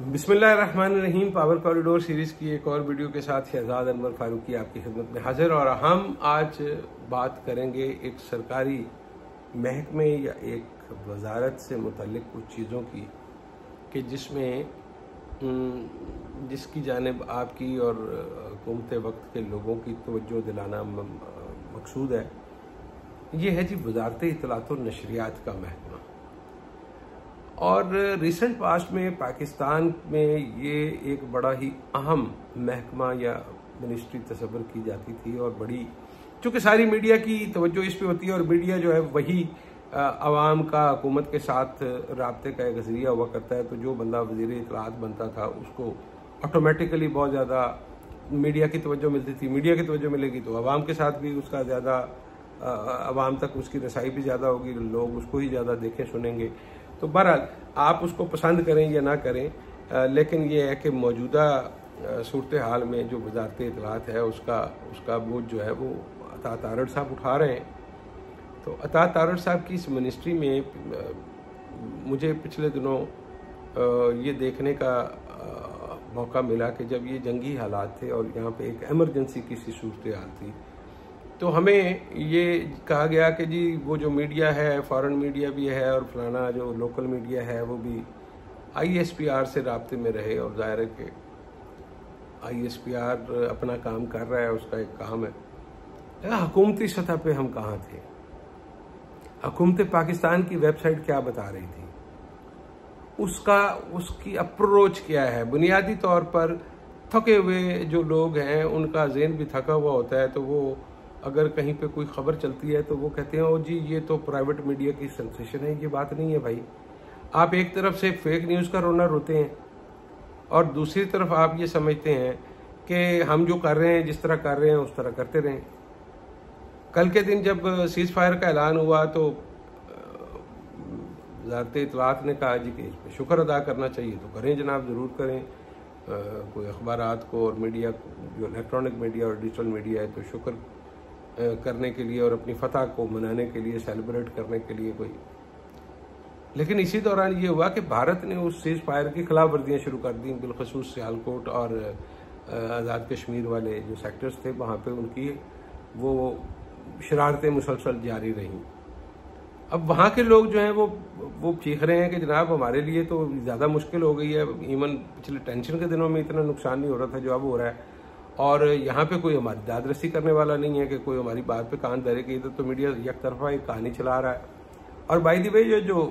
बिस्मिल्लाहिर्रहमानिर्रहीम। Power corridor series की एक और वीडियो के साथ शहजाद अनवर फारूकी आपकी खिदमत में हाजिर। और हम आज बात करेंगे एक सरकारी महकमे या एक वजारत से मुतल्लिक कुछ चीज़ों की कि जिसकी जानिब आपकी और हुकूमत वक्त के लोगों की तवज्जो दिलाना मकसूद है। ये है जी वजारत इत्तलात व नशरियात का महकमा। और रिसेंट पास्ट में पाकिस्तान में ये एक बड़ा ही अहम महकमा या मिनिस्ट्री तस्वर की जाती थी और बड़ी, चूँकि सारी मीडिया की तवज्जो इस पे होती है और मीडिया जो है वही आवाम का हुकूमत के साथ राब्ते का एक ज़रिया हुआ करता है। तो जो बंदा वज़ीर इत्तलात बनता था उसको ऑटोमेटिकली बहुत ज़्यादा मीडिया की तवज्जो मिलती थी। मीडिया की तवज्जो मिलेगी तो आवाम के साथ भी उसका ज़्यादा, आवाम तक उसकी रसाई भी ज़्यादा होगी, लोग उसको ही ज़्यादा देखें सुनेंगे। तो बहरहाल आप उसको पसंद करें या ना करें, लेकिन ये है कि मौजूदा सूरत हाल में जो वजारत इत्तलात है उसका बोझ जो है वो अता तारड़ साहब उठा रहे हैं। तो अता तारड़ साहब की इस मिनिस्ट्री में मुझे पिछले दिनों ये देखने का मौका मिला कि जब ये जंगी हालात थे और यहाँ पे एक एमरजेंसी की सी सूरत हाल थी, तो हमें ये कहा गया कि जी वो जो मीडिया है, फॉरेन मीडिया भी है और फलाना जो लोकल मीडिया है वो भी ISPR से राब्ते में रहे। और ज़ाहिर है कि ISPR अपना काम कर रहा है, उसका एक काम है। हुकूमती सतह पे हम कहाँ थे? हुकूमत पाकिस्तान की वेबसाइट क्या बता रही थी, उसकी अप्रोच क्या है? बुनियादी तौर पर थके हुए जो लोग हैं उनका ज़हन भी थका हुआ होता है, तो वो अगर कहीं पे कोई खबर चलती है तो वो कहते हैं ओ जी ये तो प्राइवेट मीडिया की सेंसेशन है। ये बात नहीं है भाई। आप एक तरफ से फेक न्यूज़ का रोना रोते हैं और दूसरी तरफ आप ये समझते हैं कि हम जो कर रहे हैं, जिस तरह कर रहे हैं उस तरह करते रहें। कल के दिन जब सीज़ फायर का ऐलान हुआ तो वज़ारत इत्तलात ने कहा जी कि इस पर शुक्र अदा करना चाहिए, तो करें जनाब, ज़रूर करें। कोई अखबारात को और मीडिया जो इलेक्ट्रॉनिक मीडिया और डिजिटल मीडिया है तो शुक्र करने के लिए और अपनी फतह को मनाने के लिए, सेलिब्रेट करने के लिए कोई। लेकिन इसी दौरान ये हुआ कि भारत ने उस सीज़ फायर की खिलाफ वर्जियाँ शुरू कर दी, बिलखसूस सियालकोट और आज़ाद कश्मीर वाले जो सेक्टर्स थे वहाँ पे उनकी वो शरारतें मुसलसल जारी रहीं। अब वहाँ के लोग जो हैं वो चीख रहे हैं कि जनाब हमारे लिए तो ज़्यादा मुश्किल हो गई है। इवन पिछले टेंशन के दिनों में इतना नुकसान नहीं हो रहा था जो अब हो रहा है। और यहाँ पे कोई हमारी दादरसी करने वाला नहीं है कि कोई हमारी बात पे कान धरे कि इधर तो मीडिया एक तरफा एक कहानी चला रहा है। और बाय द वे जो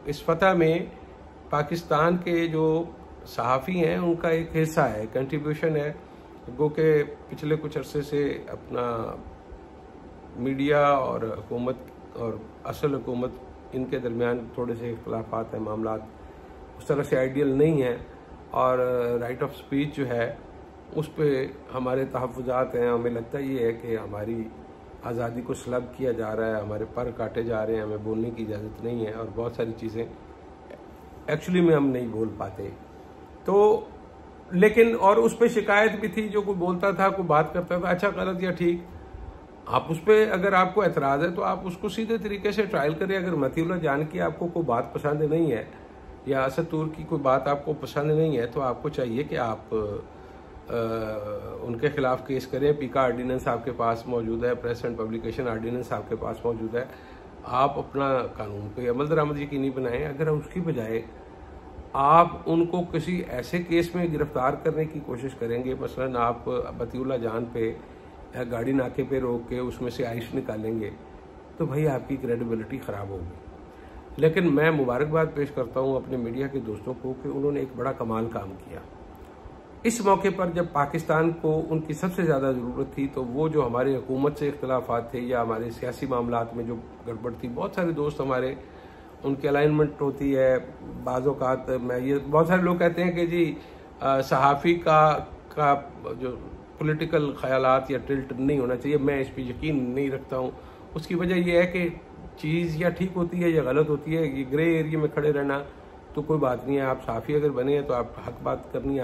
इस फतह में पाकिस्तान के जो सहाफ़ी हैं उनका एक हिस्सा है, कंट्रीब्यूशन है, गो के पिछले कुछ अरसे से अपना मीडिया और हुकूमत और असल हुकूमत इनके दरमियान थोड़े से इख्तलाफात हैं, मामलात उस तरह से आइडियल नहीं है। और राइट ऑफ स्पीच जो है उस पर हमारे तहफ़्फ़ुज़ात हैं। हमें लगता ये है कि हमारी आज़ादी को सलब किया जा रहा है, हमारे पर काटे जा रहे हैं, हमें बोलने की इजाज़त नहीं है और बहुत सारी चीज़ें एक्चुअली में हम नहीं बोल पाते। तो लेकिन और उस पर शिकायत भी थी, जो कोई बोलता था, कोई बात करता था, अच्छा गलत या ठीक, आप उस पर अगर आपको एतराज़ है तो आप उसको सीधे तरीके से ट्रायल करें। अगर मतीउल्लाह जान की आपको कोई बात पसंद नहीं है या असद तूर की कोई बात आपको पसंद नहीं है तो आपको चाहिए कि आप उनके खिलाफ केस करें। पीका आर्डीनेंस आपके पास मौजूद है, प्रेस एंड पब्लिकेशन आर्डीनेंस आपके पास मौजूद है। आप अपना कानून पे अमल दरामद यकीनी बनाएं। अगर उसकी बजाय आप उनको किसी ऐसे केस में गिरफ्तार करने की कोशिश करेंगे, मसलन आप मतीउल्लाह जान पे गाड़ी नाके पे रोक के उसमें से आइस निकालेंगे, तो भाई आपकी क्रेडिबिलिटी ख़राब होगी। लेकिन मैं मुबारकबाद पेश करता हूँ अपने मीडिया के दोस्तों को कि उन्होंने एक बड़ा कमाल काम किया। इस मौके पर जब पाकिस्तान को उनकी सबसे ज़्यादा ज़रूरत थी तो वो जो हमारे हुकूमत से इख्तलाफात थे या हमारे सियासी मामलात में जो गड़बड़ थी, बहुत सारे दोस्त हमारे उनकी अलाइनमेंट होती है। बाज़ औक़ात बहुत सारे लोग कहते हैं कि जी सहाफ़ी का जो पॉलिटिकल ख़यालात या टिल्ट नहीं होना चाहिए। मैं इस पर यकीन नहीं रखता हूँ। उसकी वजह यह है कि चीज़ या ठीक होती है या गलत होती है। ये ग्रे एरिया में खड़े रहना तो कोई बात नहीं है। आप सहाफ़ी अगर बने हैं तो आप हक बात करनी है,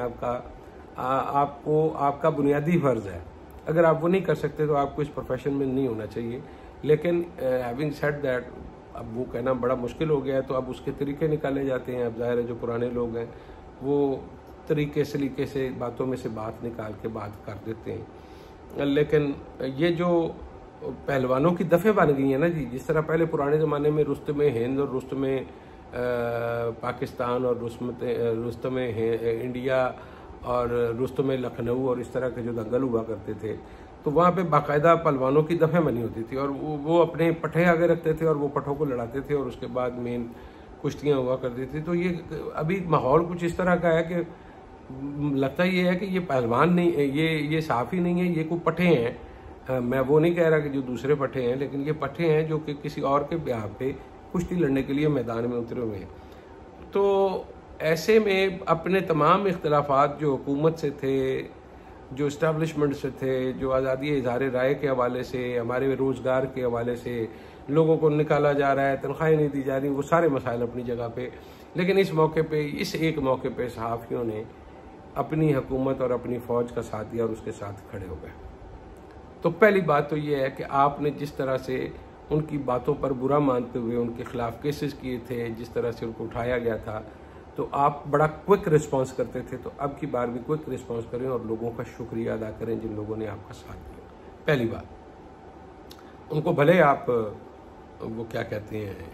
आपका बुनियादी फ़र्ज़ है। अगर आप वो नहीं कर सकते तो आपको इस प्रोफेशन में नहीं होना चाहिए। लेकिन हैविंग सेड दैट, अब वो कहना बड़ा मुश्किल हो गया है, तो अब उसके तरीके निकाले जाते हैं। अब जाहिर है जो पुराने लोग हैं वो सलीके से बातों में से बात निकाल के बात कर देते हैं। लेकिन ये जो पहलवानों की दफ़े बन गई हैं ना जी, जिस तरह पहले पुराने ज़माने में रुस्तम हिंद और रुस्तम पाकिस्तान और रुस्तम इंडिया और रुस्तम लखनऊ और इस तरह के जो दंगल हुआ करते थे, तो वहाँ पे बाकायदा पहलवानों की दफ़े बनी होती थी और वो अपने पट्टे आगे रखते थे और वो पट्टों को लड़ाते थे और उसके बाद मेन कुश्तियाँ हुआ करती थी। तो ये अभी माहौल कुछ इस तरह का है कि लगता ये है कि ये पहलवान नहीं, ये साफ़ी नहीं है, ये कोई पट्टे हैं। मैं वो नहीं कह रहा कि जो दूसरे पट्टे हैं, लेकिन ये पट्टे हैं जो कि किसी और के ब्याह पे कुश्ती लड़ने के लिए मैदान में उतरे हुए हैं। तो ऐसे में अपने तमाम इख्तलाफात जो हुकूमत से थे, जो इस्टेब्लिशमेंट से थे, जो आज़ादी इज़हार राय के हवाले से, हमारे रोज़गार के हवाले से लोगों को निकाला जा रहा है, तनख्वाहें नहीं दी जा रही, वो सारे मसाइल अपनी जगह पे। लेकिन इस मौके पे, इस एक मौके पे सहाफ़ियों ने अपनी हुकूमत और अपनी फ़ौज का साथ दिया और उसके साथ खड़े हो गए। तो पहली बात तो ये है कि आपने जिस तरह से उनकी बातों पर बुरा मानते हुए उनके खिलाफ केसेस किए थे, जिस तरह से उनको उठाया गया था, तो आप बड़ा क्विक रिस्पांस करते थे। तो अब की बार भी क्विक रिस्पांस करें और लोगों का शुक्रिया अदा करें जिन लोगों ने आपका साथ दिया। पहली बात, उनको भले आप वो क्या कहते हैं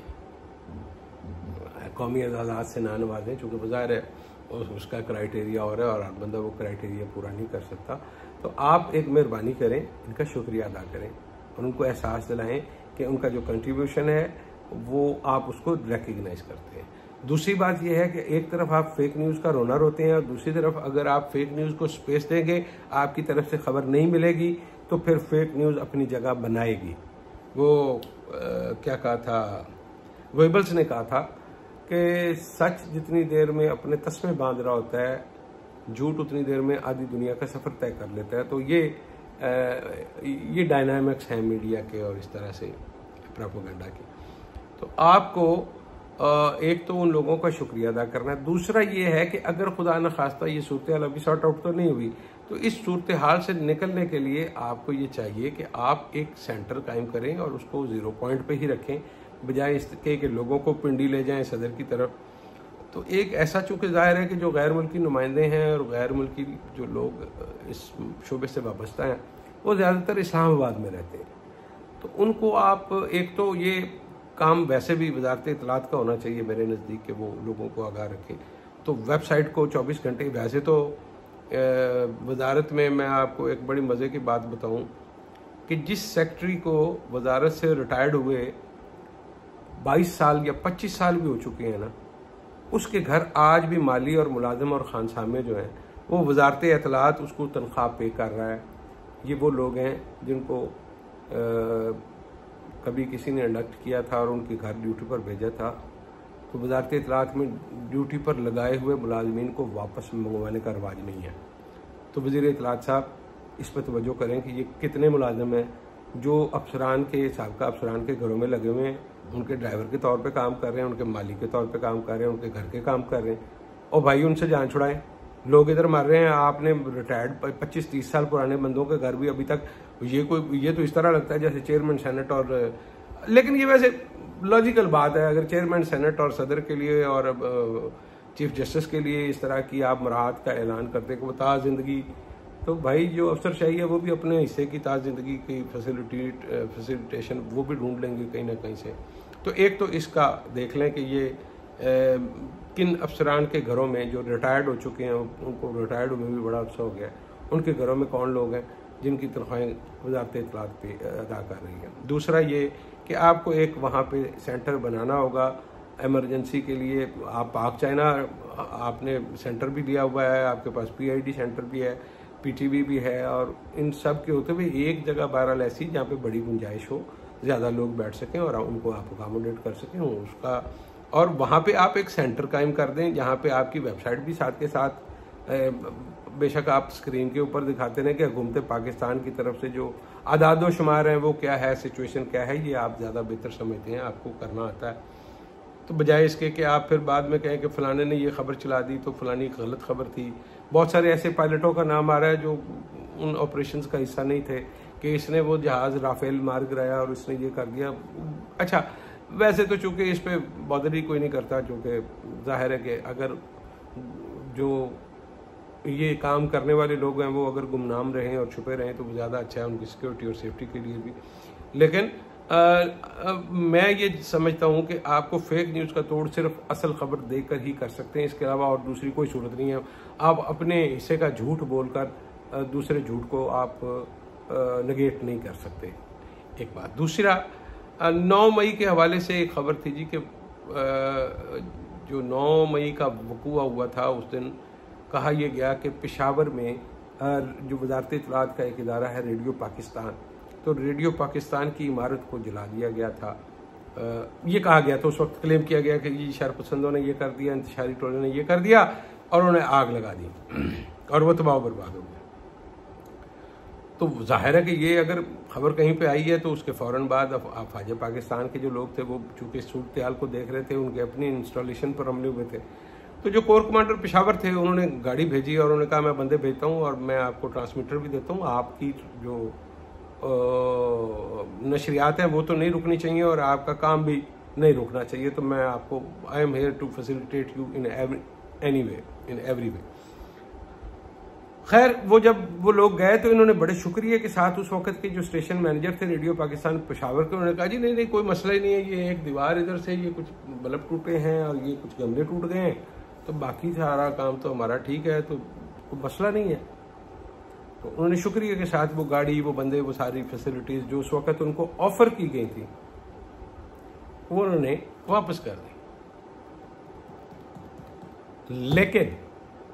कौमी एजाज़ात से ना नवाजें, चूँकि बाज़ाहिर है उसका क्राइटेरिया और है और हर बंदा वो क्राइटेरिया पूरा नहीं कर सकता, तो आप एक मेहरबानी करें, इनका शुक्रिया अदा करें और उनको एहसास दिलाएं कि उनका जो कंट्रीब्यूशन है वो आप उसको रिकग्नाइज करते हैं। दूसरी बात यह है कि एक तरफ आप फेक न्यूज़ का रोना रोते हैं और दूसरी तरफ अगर आप फेक न्यूज़ को स्पेस देंगे, आपकी तरफ से खबर नहीं मिलेगी, तो फिर फेक न्यूज़ अपनी जगह बनाएगी। वो क्या कहा था, वेबल्स ने कहा था कि सच जितनी देर में अपने तस्मे बांध रहा होता है, झूठ उतनी देर में आधी दुनिया का सफ़र तय कर लेता है। तो ये डायनामिक्स हैं मीडिया के और इस तरह से प्रोपेगेंडा की। तो आपको एक तो उन लोगों का शुक्रिया अदा करना है। दूसरा ये है कि अगर खुदा न खास्ता ये सूरत हाल अभी सॉर्ट आउट तो नहीं हुई, तो इस सूरत हाल से निकलने के लिए आपको ये चाहिए कि आप एक सेंटर कायम करें और उसको 0 पॉइंट पे ही रखें, बजाय इसके कि लोगों को पिंडी ले जाएं सदर की तरफ। तो एक ऐसा, चूँकि जाहिर है कि जो गैर मुल्की नुमाइंदे हैं और गैर मुल्की जो लोग इस शोबे से वाबस्ता हैं वो ज़्यादातर इस्लामाबाद में रहते हैं, तो उनको आप एक तो ये काम वैसे भी वजारत इत्तलात का होना चाहिए मेरे नज़दीक कि वो लोगों को आगाह रखें। तो वेबसाइट को 24 घंटे, वैसे तो वजारत में मैं आपको एक बड़ी मज़े की बात बताऊं कि जिस सेक्रेटरी को वजारत से रिटायर्ड हुए 22 साल या 25 साल भी हो चुके हैं ना, उसके घर आज भी माली और मुलाजिम और खानसामे जो हैं वो वजारत इत्तलात उसको तनख्वाह पे कर रहा है। ये वो लोग हैं जिनको कभी किसी ने इंडक्ट किया था और उनके घर ड्यूटी पर भेजा था, तो वजारत इत्तलात में ड्यूटी पर लगाए हुए मुलाजमीन को वापस मंगवाने का रवाज नहीं है। तो वज़ीर इत्तलात साहब इस पर तवज्जो करें कि ये कितने मुलाजिम हैं जो अफसरान के, साबका अफसरान के घरों में लगे हुए हैं, उनके ड्राइवर के तौर पे काम कर रहे हैं, उनके मालिक के तौर पे काम कर रहे हैं, उनके घर के काम कर रहे हैं, और भाई उनसे जान छुड़ाएं। लोग इधर मर रहे हैं, आपने रिटायर्ड 25-30 साल पुराने बंदों के घर भी अभी तक, ये तो इस तरह लगता है जैसे चेयरमैन सेनेट और, लेकिन ये वैसे लॉजिकल बात है, अगर चेयरमैन सेनेट और सदर के लिए और चीफ जस्टिस के लिए इस तरह की आप मराहत का ऐलान करते कि वो ताज़ ज़िंदगी, तो भाई जो अफसरशाही है वो भी अपने हिस्से की ताज़ ज़िंदगी की फैसिलिटेशन वो भी ढूंढ लेंगे कहीं ना कहीं से। तो एक तो इसका देख लें कि ये किन अफसरान के घरों में जो रिटायर्ड हो चुके हैं, उनको रिटायर्ड हुए भी बड़ा अरसा हो गया, उनके घरों में कौन लोग हैं जिनकी तनख्वाहें वज़ारत इत्तलात पे अदा कर रही हैं। दूसरा ये कि आपको एक वहाँ पे सेंटर बनाना होगा इमरजेंसी के लिए। आप पाक चाइना आपने सेंटर भी लिया हुआ है, आपके पास PID सेंटर भी है, PTV भी है, और इन सब के होते हुए एक जगह बहरहाल ऐसी जहाँ पे बड़ी गुंजाइश हो, ज़्यादा लोग बैठ सकें और उनको आप अकोमोडेट कर सकें उसका, और वहाँ पे आप एक सेंटर कायम कर दें जहाँ पे आपकी वेबसाइट भी साथ के साथ, बेशक आप स्क्रीन के ऊपर दिखाते रहें कि हुकूमत पाकिस्तान की तरफ से जो आदाद व शुमार हैं वो क्या है, सिचुएशन क्या है, ये आप ज़्यादा बेहतर समझते हैं, आपको करना आता है। तो बजाय इसके कि आप फिर बाद में कहें कि फ़लाने ने ये खबर चला दी तो फ़लानी गलत खबर थी। बहुत सारे ऐसे पायलटों का नाम आ रहा है जो उन ऑपरेशंस का हिस्सा नहीं थे, कि इसने वो जहाज़ राफेल मार गिराया और इसने ये कर दिया। अच्छा, वैसे तो चूंकि इस पे बॉदर ही कोई नहीं करता, चूँकि जाहिर है कि अगर जो ये काम करने वाले लोग हैं वो अगर गुमनाम रहें और छुपे रहें तो वो ज़्यादा अच्छा है उनकी सिक्योरिटी और सेफ्टी के लिए भी। लेकिन मैं ये समझता हूँ कि आपको फेक न्यूज़ का तोड़ सिर्फ असल खबर देकर ही कर सकते हैं, इसके अलावा और दूसरी कोई सूरत नहीं है। आप अपने हिस्से का झूठ बोलकर दूसरे झूठ को आप नेगेट नहीं कर सकते, एक बात। दूसरा, 9 मई के हवाले से एक खबर थी जी कि जो 9 मई का वक़ूआ हुआ था उस दिन कहा यह गया कि पेशावर में जो वजारत इत्तलात का एक इदारा है रेडियो पाकिस्तान, तो रेडियो पाकिस्तान की इमारत को जला दिया गया था। ये कहा गया था, उस वक्त क्लेम किया गया कि ये शरपसंदों ने ये कर दिया, इंतशारी टोले ने ये कर दिया और उन्होंने आग लगा दी और वो तबाह बर्बाद हो गया। तो जाहिर है कि ये अगर खबर कहीं पे आई है तो उसके फ़ौरन बाद अफवाज पाकिस्तान के जो लोग थे वो चूँकि सूरत-ए-हाल को देख रहे थे, उनके अपनी इंस्टॉलेशन पर हमले हुए थे, तो जो कोर कमांडर पेशावर थे उन्होंने गाड़ी भेजी और उन्होंने कहा मैं बंदे भेजता हूँ और मैं आपको ट्रांसमीटर भी देता हूँ, आपकी जो नशरियात हैं वो तो नहीं रुकनी चाहिए और आपका काम भी नहीं रुकना चाहिए, तो मैं आपको I am here to facilitate you in any way, in every way. खैर वो जब वो लोग गए तो इन्होंने बड़े शुक्रिया के साथ उस वक्त के जो स्टेशन मैनेजर थे रेडियो पाकिस्तान पेशावर के, उन्होंने कहा जी नहीं कोई मसला ही नहीं है, ये एक दीवार इधर से ये कुछ बल्ब टूटे हैं और ये कुछ गमले टूट गए हैं, तो बाकी सारा काम तो हमारा ठीक है, तो कोई मसला नहीं है। तो उन्होंने शुक्रिया के साथ वो गाड़ी, वो बंदे, वो सारी फैसिलिटीज जो उस वक्त उनको ऑफर की गई थी वो उन्होंने वापस कर दी। लेकिन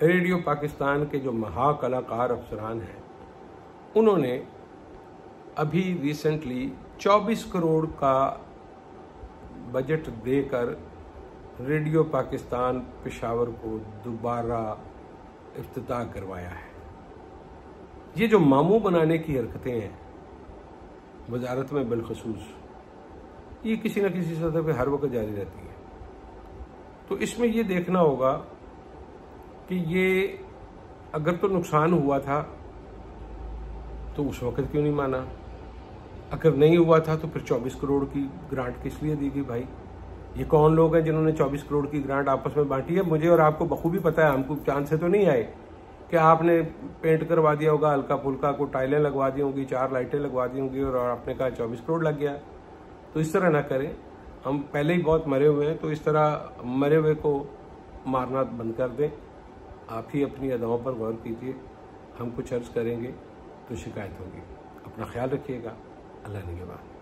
रेडियो पाकिस्तान के जो महाकलाकार अफसरान हैं उन्होंने अभी रिसेंटली 24 करोड़ का बजट देकर रेडियो पाकिस्तान पेशावर को दोबारा इफ्तिताह करवाया है। ये जो मामू बनाने की हरकतें हैं वजारत में बिलखसूस, ये किसी न किसी सतह पे हर वक्त जारी रहती है। तो इसमें ये देखना होगा कि ये अगर तो नुकसान हुआ था तो उस वक्त क्यों नहीं माना, अगर नहीं हुआ था तो फिर 24 करोड़ की ग्रांट किस लिए दी गई भाई? ये कौन लोग हैं जिन्होंने 24 करोड़ की ग्रांट आपस में बांटी है? मुझे और आपको बखूबी पता है, हमको चांद से तो नहीं आए कि आपने पेंट करवा दिया होगा हल्का फुल्का, को टाइलें लगवा दी होंगी, 4 लाइटें लगवा दी होंगी और आपने कहा 24 करोड़ लग गया। तो इस तरह ना करें, हम पहले ही बहुत मरे हुए हैं, तो इस तरह मरे हुए को मारना बंद कर दें। आप ही अपनी अदाओं पर गौर कीजिए, हम कुछ अर्ज करेंगे तो शिकायत होगी। अपना ख्याल रखिएगा। अल्लाह निगहबान।